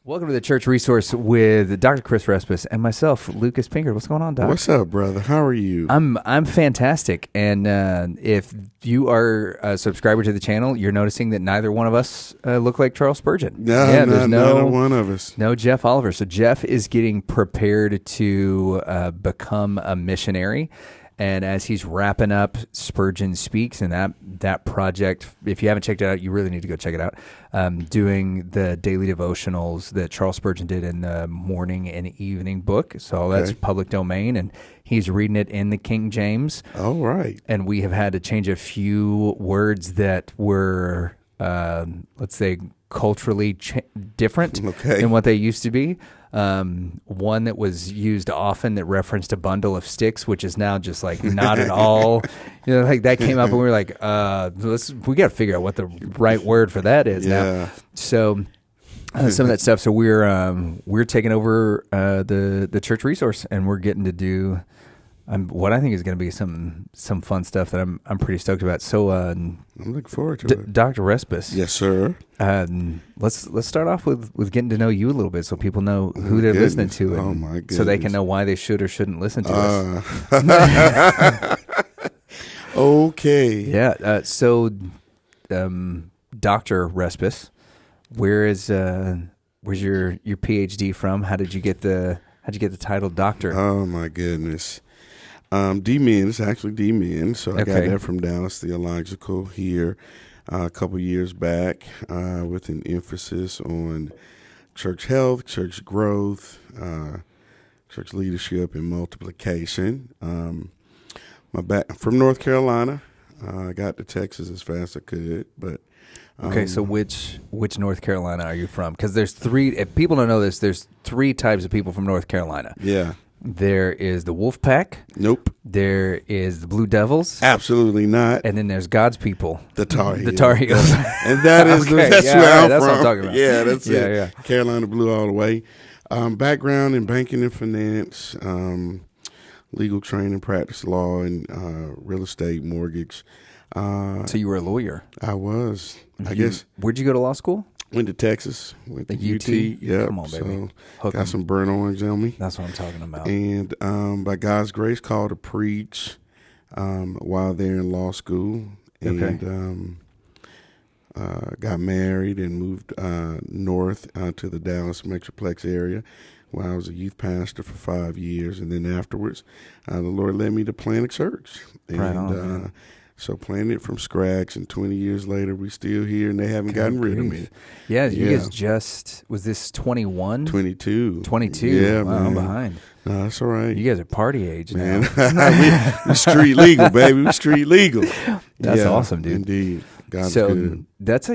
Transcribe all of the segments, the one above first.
Welcome to the Church Resource with Dr. Chris Respass and myself, Lucas Pinckard. What's going on, Doc? What's up, brother? How are you? I'm fantastic. And if you are a subscriber to the channel, you're noticing that neither one of us look like Charles Spurgeon. There's not one of us. No Jeff Oliver. So Jeff is getting prepared to become a missionary. And as he's wrapping up Spurgeon Speaks and that project, if you haven't checked it out, you really need to go check it out. Doing the daily devotionals that Charles Spurgeon did in the morning and evening book. So that's public domain, and he's reading it in the King James. All right. And we have had to change a few words that were, let's say, culturally different than what they used to be. One that was used often that referenced a bundle of sticks, which is now just like not at all. Like that came up and we were like, we got to figure out what the right word for that is now. So some of that stuff. So we're taking over the church resource, and we're getting to do what I think is going to be some fun stuff that I'm pretty stoked about. So I'm looking forward to it. Dr. Respass. Yes, sir. Let's start off with getting to know you a little bit, so people know who they're listening to, and my goodness, so they can know why they should or shouldn't listen to us. Okay. Yeah. So, Dr. Respass, where's your PhD from? How'd you get the title doctor? Oh my goodness. D-Min, it's actually D-Min. So I got that from Dallas Theological here a couple years back with an emphasis on church health, church growth, church leadership, and multiplication. I'm from North Carolina. I got to Texas as fast as I could, but so which North Carolina are you from? Because there's three. If people don't know this, there's three types of people from North Carolina. Yeah. There is the Wolf Pack. Nope. There is the Blue Devils. Absolutely not. And then there's God's people. The Tar Heels. The Tar Heels. And that's where I'm from. That's what I'm talking about. Yeah, that's it. Yeah. Carolina Blue all the way. Background in banking and finance, legal training, practice law, and real estate, mortgage. So you were a lawyer? I was. I guess. Where'd you go to law school? Went to Texas. Went to UT. Yeah. Come on, baby. So got some burnt orange on me. That's what I'm talking about. And by God's grace, called to preach while there in law school. And got married and moved north to the Dallas Metroplex area, where I was a youth pastor for 5 years. And then afterwards, the Lord led me to plant a church. And, right on, so planted it from scratch, and 20 years later, we're still here, and they haven't gotten rid of me. Yeah, you guys was this 21? 22. 22? Yeah, wow, man. I'm behind. No, that's all right. You guys are party age now. we street legal, baby. We street legal. That's awesome, dude. Indeed. God's so good. That's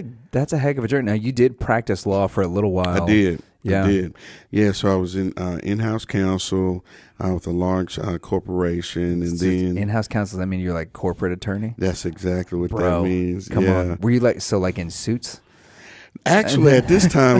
a heck of a journey. Now, you did practice law for a little while. I did. Yeah. I did. Yeah, so I was in in-house counsel with a large corporation, and then in-house counsel. Does that mean you're like corporate attorney? That's exactly what that means. Come on. Were you like in suits? Actually, at this time,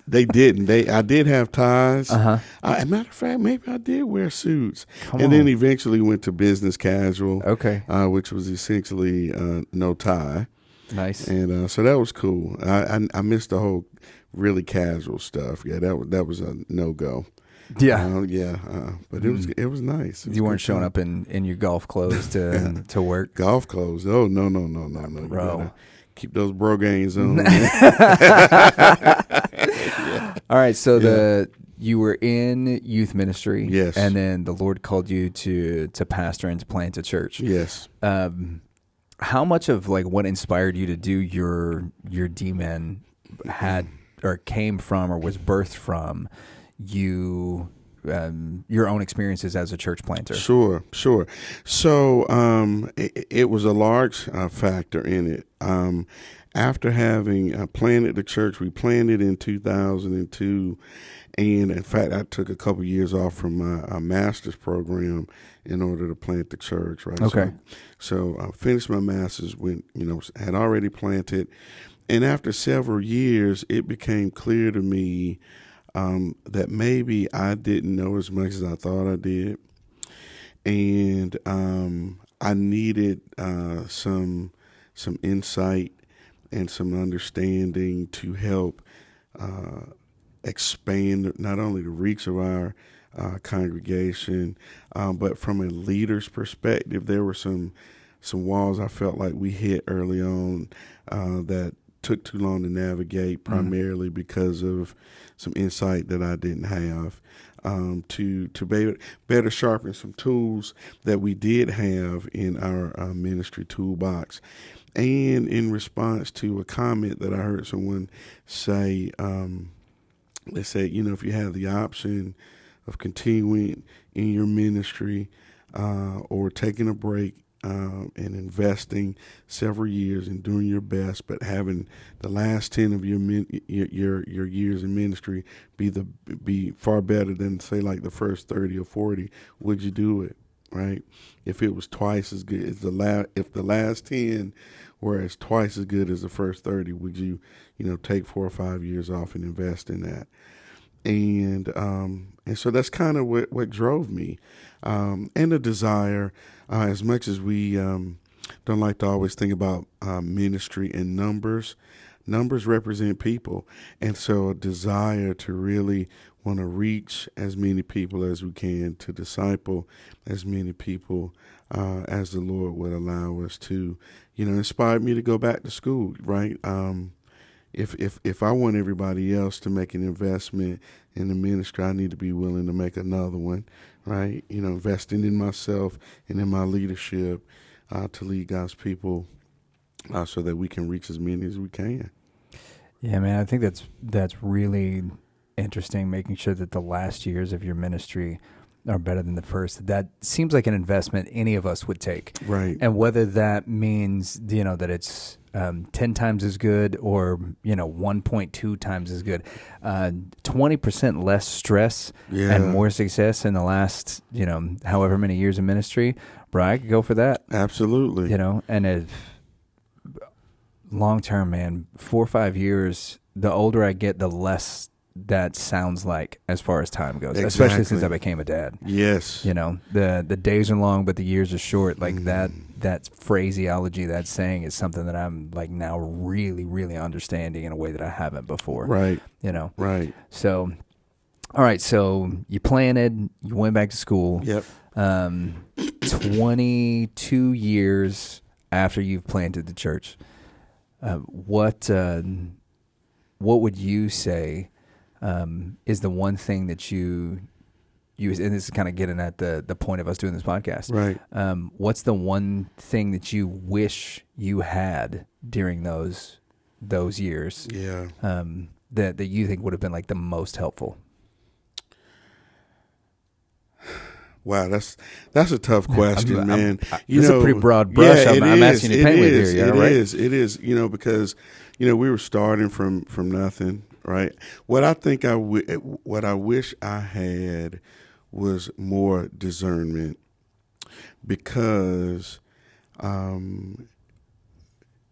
they didn't. I did have ties. Uh-huh. As a matter of fact, maybe I did wear suits, then eventually went to business casual. Okay. Which was essentially no tie. Nice. And so that was cool. I missed the whole really casual stuff. Yeah, that was a no-go. Yeah. But it was nice. You weren't showing up in your golf clothes to work? Golf clothes? Oh, no. Bro. Keep those bro gains on. All right, so you were in youth ministry. Yes. And then the Lord called you to pastor and to plant a church. Yes. How much of like what inspired you to do your D-Men had or came from or was birthed from you your own experiences as a church planter? Sure. So it was a large factor in it. After having planted the church, we planted in 2002, and in fact, I took a couple years off from my master's program in order to plant the church. Right. Okay. So I finished my master's when had already planted, and after several years, it became clear to me that maybe I didn't know as much as I thought I did, and I needed some insight and some understanding to help expand not only the reach of our congregation, but from a leader's perspective, there were some walls I felt like we hit early on that took too long to navigate, primarily because of some insight that I didn't have. To better sharpen some tools that we did have in our ministry toolbox. And in response to a comment that I heard someone say, they said, if you have the option of continuing in your ministry or taking a break and investing several years and doing your best, but having the last 10 of your years in ministry be far better than, say, like the first 30 or 40, would you do it? Right? If it was twice as good as if the last 10 were as twice as good as the first 30, would you, take 4 or 5 years off and invest in that? And so that's kind of what drove me, and a desire, as much as we don't like to always think about ministry in numbers. Numbers represent people, and so a desire to really want to reach as many people as we can, to disciple as many people as the Lord would allow us to, inspired me to go back to school, right? If I want everybody else to make an investment in the ministry, I need to be willing to make another one, right? Investing in myself and in my leadership to lead God's people so that we can reach as many as we can. Yeah, man, I think that's really interesting, making sure that the last years of your ministry are better than the first. That seems like an investment any of us would take. Right. And whether that means, that it's 10 times as good or, 1.2 times as good, 20% less stress and more success in the last, however many years of ministry, bro, I could go for that. Absolutely. And if long term, man, 4 or 5 years, the older I get, the less that sounds like as far as time goes, especially since I became a dad. Yes. The days are long, but the years are short. Like that phraseology, that saying is something that I'm like now really, really understanding in a way that I haven't before. Right. Right. So, all right. So you planted, you went back to school. Yep. 22 years after you've planted the church. What would you say is the one thing that you and this is kind of getting at the point of us doing this podcast, right? What's the one thing that you wish you had during those years? Yeah. That you think would have been like the most helpful? Wow, that's a tough question, man. It's a pretty broad brush. I'm asking you to paint with here. Yeah, right? It is. Because we were starting from nothing, right? What I think what I wish I had was more discernment, because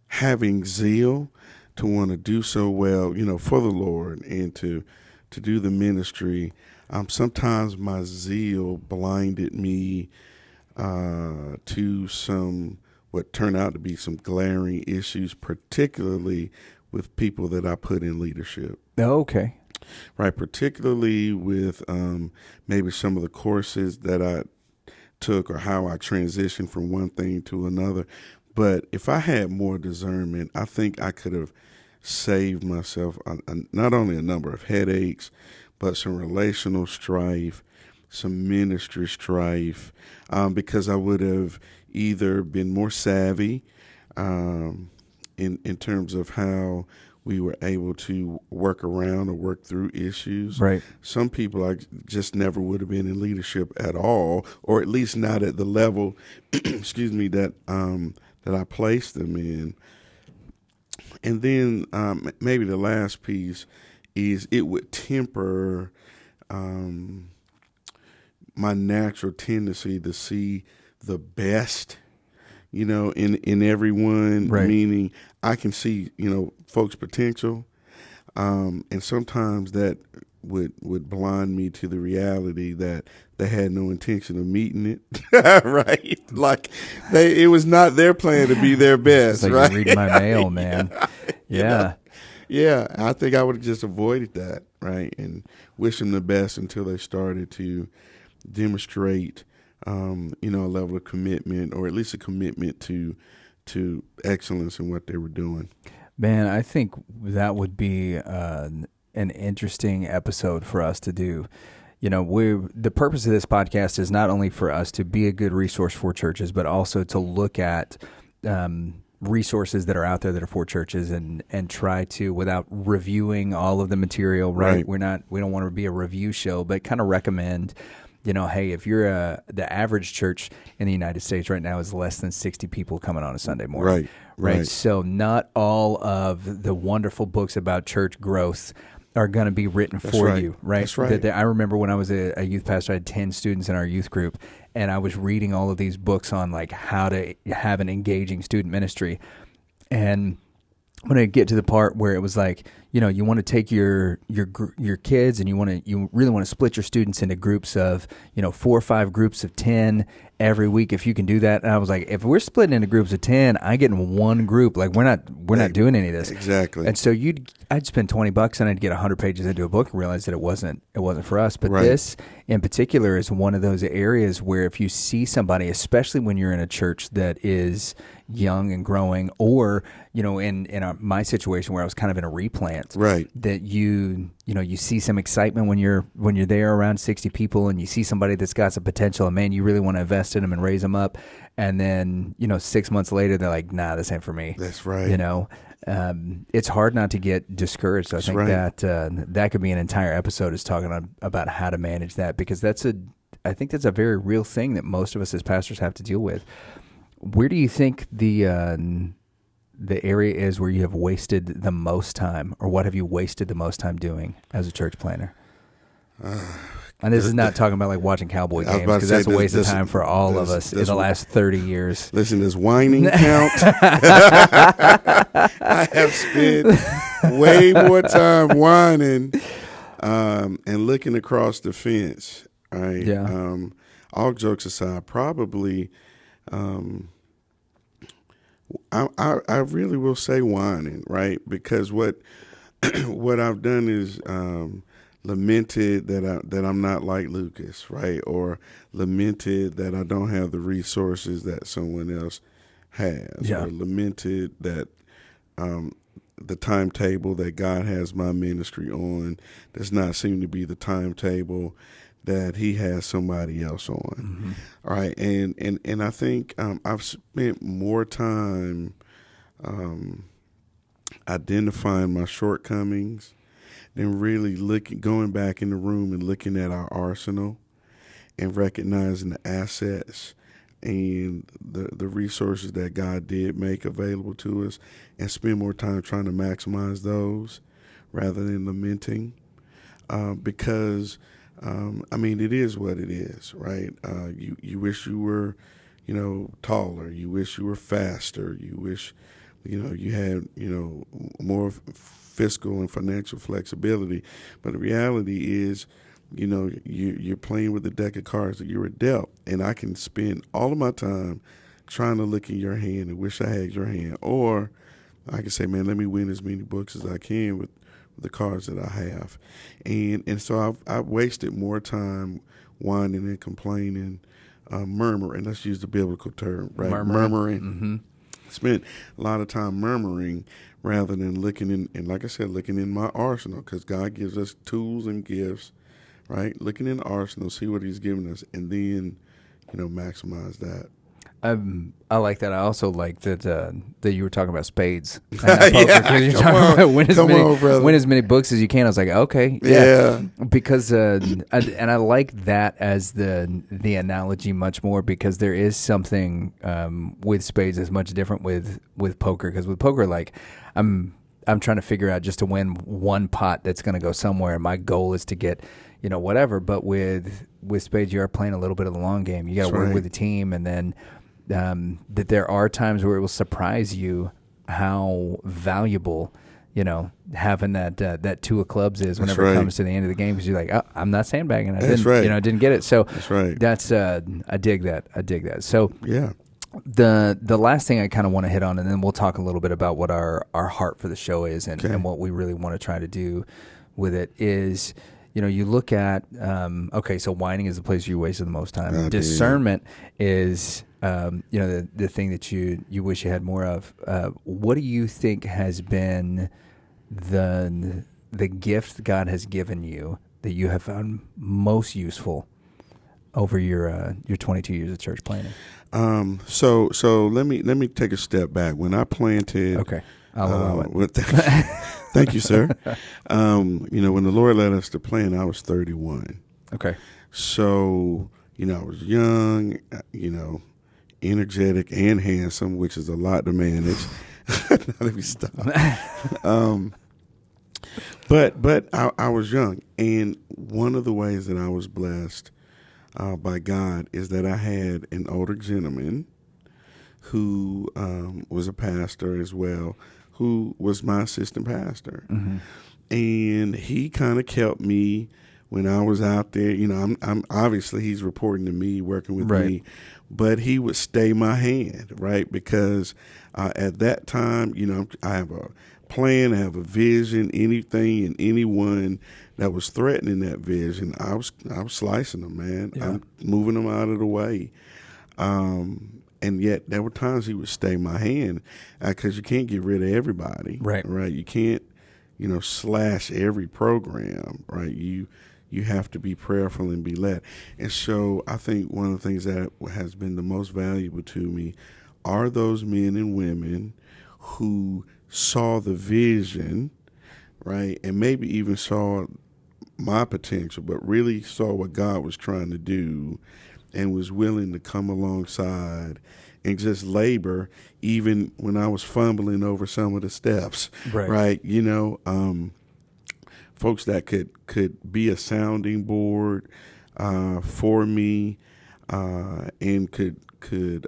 having zeal to want to do so well, for the Lord and to do the ministry. Sometimes my zeal blinded me to what turned out to be some glaring issues, particularly with people that I put in leadership. Oh, okay. Right, particularly with maybe some of the courses that I took or how I transitioned from one thing to another. But if I had more discernment, I think I could have saved myself not only a number of headaches, but some relational strife, some ministry strife, because I would have either been more savvy in terms of how we were able to work around or work through issues. Right. Some people I just never would have been in leadership at all, or at least not at the level, that I placed them in. And then maybe the last piece is it would temper my natural tendency to see the best, in everyone. Right. Meaning I can see, folks' potential, and sometimes that would blind me to the reality that they had no intention of meeting it. Right? Like it was not their plan to be their best. It's like right? You're reading my mail, man. Yeah. Yeah, I think I would have just avoided that, right, and wish them the best until they started to demonstrate, a level of commitment, or at least a commitment to excellence in what they were doing. Man, I think that would be an interesting episode for us to do. The purpose of this podcast is not only for us to be a good resource for churches, but also to look at resources that are out there that are for churches, and try to, without reviewing all of the material, right? We don't want to be a review show, but kind of recommend, hey, if you're the average church in the United States right now is less than 60 people coming on a Sunday morning. Right. So not all of the wonderful books about church growth are going to be written for you, right? That's right. I remember when I was a youth pastor, I had 10 students in our youth group, and I was reading all of these books on like how to have an engaging student ministry. And when I get to the part where it was like, you want to take your kids, and you really want to split your students into groups of 4 or 5 groups of 10 every week, if you can do that. And I was like, if we're splitting into groups of 10, I get in one group. Like we're not doing any of this. Exactly. And so I'd spend $20 and I'd get 100 pages into a book and realize that it wasn't for us. But this in particular is one of those areas where if you see somebody, especially when you're in a church that is young and growing, or in my situation where I was kind of in a replant, right, that you see some excitement when you're there around 60 people, and you see somebody that's got some potential, and man, you really want to invest in them and raise them up, and then 6 months later they're like, nah, this ain't for me. That's right. It's hard not to get discouraged. I think that could be an entire episode, is talking about how to manage that, because I think that's a very real thing that most of us as pastors have to deal with. Where do you think the area is where you have wasted the most time, or what have you wasted the most time doing as a church planner? And this is not talking about like watching Cowboy games, because that's a waste of time for all of us in the last 30 years. Listen, does whining count? I have spent way more time whining and looking across the fence. Right? Yeah. All jokes aside, probably. I really will say whining, right? Because what I've done is lamented that I'm not like Lucas, right? Or lamented that I don't have the resources that someone else has. Yeah. Or lamented that the timetable that God has my ministry on does not seem to be the timetable that he has somebody else on. Mm-hmm. All right. And I think I've spent more time identifying my shortcomings than really going back in the room and looking at our arsenal and recognizing the assets and the resources that God did make available to us, and spend more time trying to maximize those rather than lamenting. Because it is what it is, right? You wish you were, taller. You wish you were faster. You wish, you had, more fiscal and financial flexibility. But the reality is, you're playing with the deck of cards that you were dealt. And I can spend all of my time trying to look in your hand and wish I had your hand. Or I can say, man, let me win as many books as I can with the cards that I have. And so I've wasted more time whining and complaining, murmuring. Let's use the biblical term, right? Murmuring. Mm-hmm. Spent a lot of time murmuring rather than looking in my arsenal, because God gives us tools and gifts, right? Looking in the arsenal, see what he's given us, and then, maximize that. I like that. I also like that you were talking about spades. And poker, you're talking about win as many books as you can. I was like, okay, yeah. Because I like that as the analogy much more, because there is something with spades that's much different with poker. Because with poker, like I'm trying to figure out just to win one pot that's going to go somewhere, and my goal is to get whatever. But with spades, you are playing a little bit of the long game. You got to work with the team, and then. That there are times where it will surprise you how valuable, having that 2 of clubs is whenever it comes to the end of the game, because you're like, oh, I'm not sandbagging. I didn't get it. So that's I dig that. So yeah, the last thing I kind of want to hit on, and then we'll talk a little bit about what our heart for the show is, and what we really want to try to do with it is, you look at, so whining is the place you wasted the most time. Discernment is, the thing that you wish you had more of. What do you think has been the gift God has given you that you have found most useful over your 22 years of church planting? So let me take a step back. When I planted, okay, I'll allow it. Thank you, sir. When the Lord led us to plant, I was 31. Okay. So I was young, energetic and handsome, which is a lot to manage. Let me stop. But I was young, and one of the ways that I was blessed by God is that I had an older gentleman who was a pastor as well, who was my assistant pastor. Mm-hmm. And he kind of kept me when I was out there. I'm obviously he's reporting to me, working with me, but he would stay my hand, right? Because at that time, I have a plan, I have a vision, anything and anyone that was threatening that vision, I was slicing them, man. Yeah. I'm moving them out of the way. And yet there were times he would stay my hand because you can't get rid of everybody, right? You can't, slash every program, right? You have to be prayerful and be led. And so I think one of the things that has been the most valuable to me are those men and women who saw the vision, right? And maybe even saw my potential, but really saw what God was trying to do and was willing to come alongside and just labor even when I was fumbling over some of the steps, right? Folks that could be a sounding board for me and could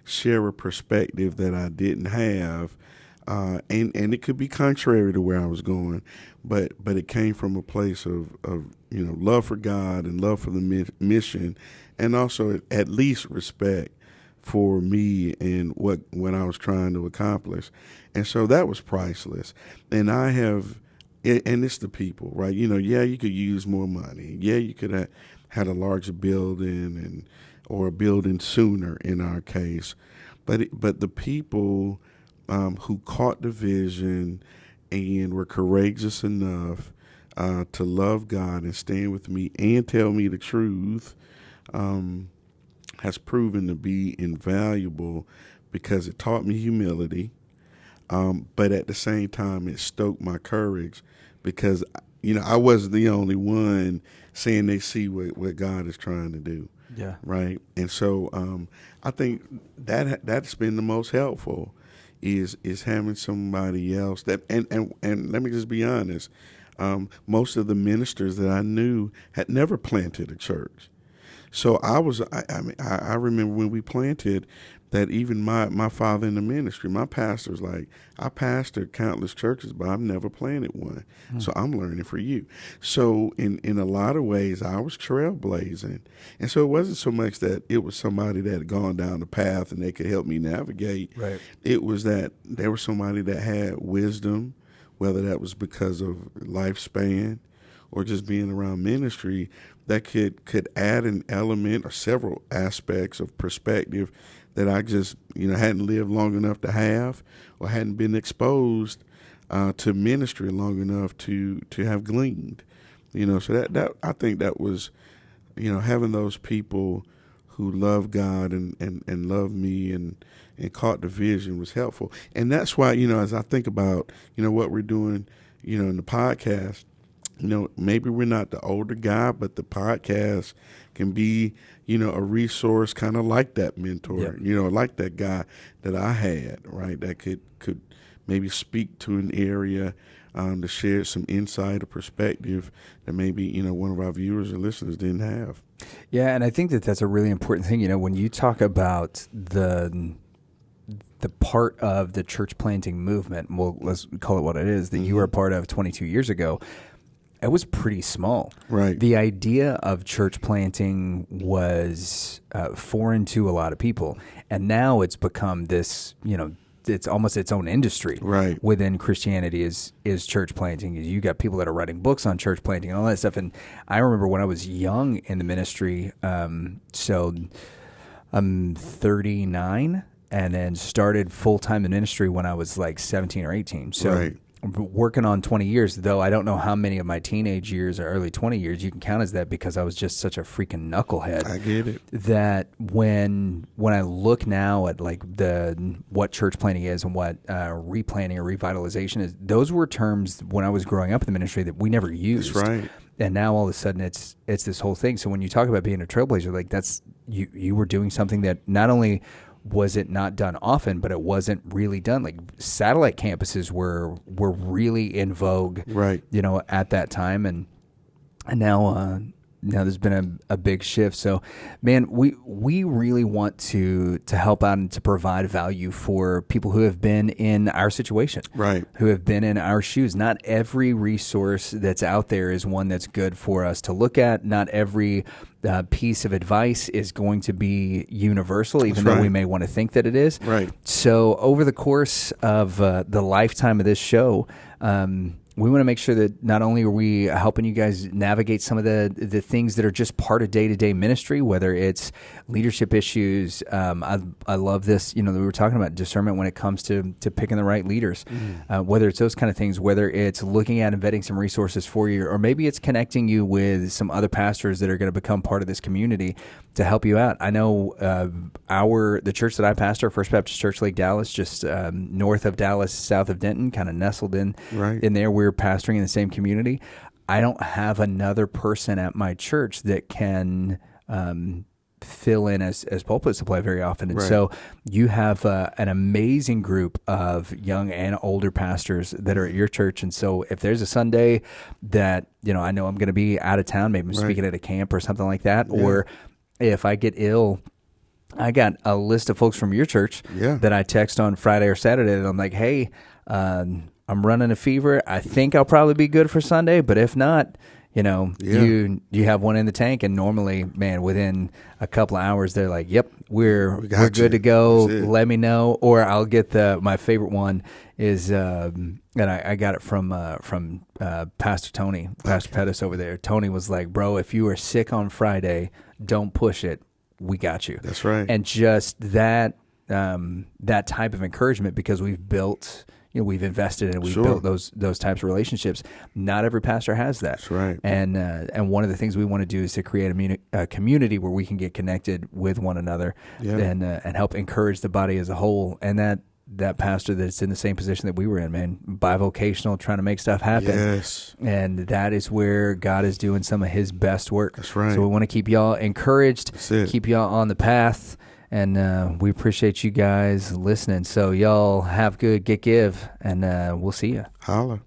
share a perspective that I didn't have, and it could be contrary to where I was going, but it came from a place of love for God and love for the mission, and also at least respect for me and what I was trying to accomplish. And so that was priceless. And I have, and it's the people, right? You could use more money. Yeah, you could have had a larger building or a building sooner in our case. But the people who caught the vision and were courageous enough to love God and stand with me and tell me the truth has proven to be invaluable because it taught me humility, but at the same time it stoked my courage because I wasn't the only one saying they see what God is trying to do. Yeah. Right. And so I think that's been the most helpful is having somebody else that and let me just be honest. Most of the ministers that I knew had never planted a church. So I remember when we planted that even my father in the ministry, my pastor was like, I pastored countless churches, but I've never planted one. So I'm learning for you. So in a lot of ways, I was trailblazing. And so it wasn't so much that it was somebody that had gone down the path and they could help me navigate. Right. It was that there was somebody that had wisdom, whether that was because of lifespan or just being around ministry, that could add an element or several aspects of perspective that I just hadn't lived long enough to have or hadn't been exposed to ministry long enough to have gleaned. So that I think that was having those people who love God and love me and caught the vision was helpful. And that's why as I think about what we're doing in the podcast, maybe we're not the older guy, but the podcast can be, a resource kind of like that mentor, like that guy that I had, right, that could maybe speak to an area to share some insight or perspective that maybe, one of our viewers or listeners didn't have. Yeah, and I think that's a really important thing. When you talk about the part of the church planting movement, well, let's call it what it is, that you were a part of 22 years ago, it was pretty small. Right. The idea of church planting was foreign to a lot of people. And now it's become this, it's almost its own industry within Christianity is church planting. You got people that are writing books on church planting and all that stuff. And I remember when I was young in the ministry, so I'm 39 and then started full-time in ministry when I was like 17 or 18. So working on 20 years, though I don't know how many of my teenage years or early 20 years you can count as that, because I was just such a freaking knucklehead. I get it. That when I look now at like what church planting is and what replanting or revitalization is, those were terms when I was growing up in the ministry that we never used. That's right. And now all of a sudden it's this whole thing. So when you talk about being a trailblazer, like that's you were doing something that not only was it not done often, but it wasn't really done. Like satellite campuses were really in vogue, at that time, and now there's been a big shift. So, man, we really want to help out and to provide value for people who have been in our situation, who have been in our shoes. Not every resource that's out there is one that's good for us to look at. Not every piece of advice is going to be universal, even though we may want to think that it is. So over the course of the lifetime of this show, we want to make sure that not only are we helping you guys navigate some of the things that are just part of day-to-day ministry, whether it's leadership issues. I love this, we were talking about discernment when it comes to picking the right leaders, whether it's those kind of things, whether it's looking at and vetting some resources for you, or maybe it's connecting you with some other pastors that are going to become part of this community to help you out. I know the church that I pastor, First Baptist Church Lake Dallas, just north of Dallas, south of Denton, kind of nestled in there. We're pastoring in the same community. I don't have another person at my church that can fill in as pulpit supply very often. And so you have an amazing group of young and older pastors that are at your church. And so if there's a Sunday that, I know I'm going to be out of town, maybe I'm speaking at a camp or something like that, or if I get ill, I got a list of folks from your church that I text on Friday or Saturday, and I'm like, hey, I'm running a fever. I think I'll probably be good for Sunday, but if not, you have one in the tank. And normally, man, within a couple of hours, they're like, yep, we're good to go. Let me know. Or I'll get my favorite one is, and I got it from Pastor Tony, Pastor Pettis over there. Tony was like, bro, if you are sick on Friday, don't push it. We got you. That's right. And just that type of encouragement, because we've built, we've invested in it, we've built those types of relationships. Not every pastor has that. That's right. And one of the things we want to do is to create a community where we can get connected with one another and help encourage the body as a whole. And that pastor that's in the same position that we were in, man, bivocational, trying to make stuff happen. Yes. And that is where God is doing some of his best work. That's right. So we want to keep y'all encouraged, keep y'all on the path. And we appreciate you guys listening. So y'all have good, get give, and we'll see you. Holla.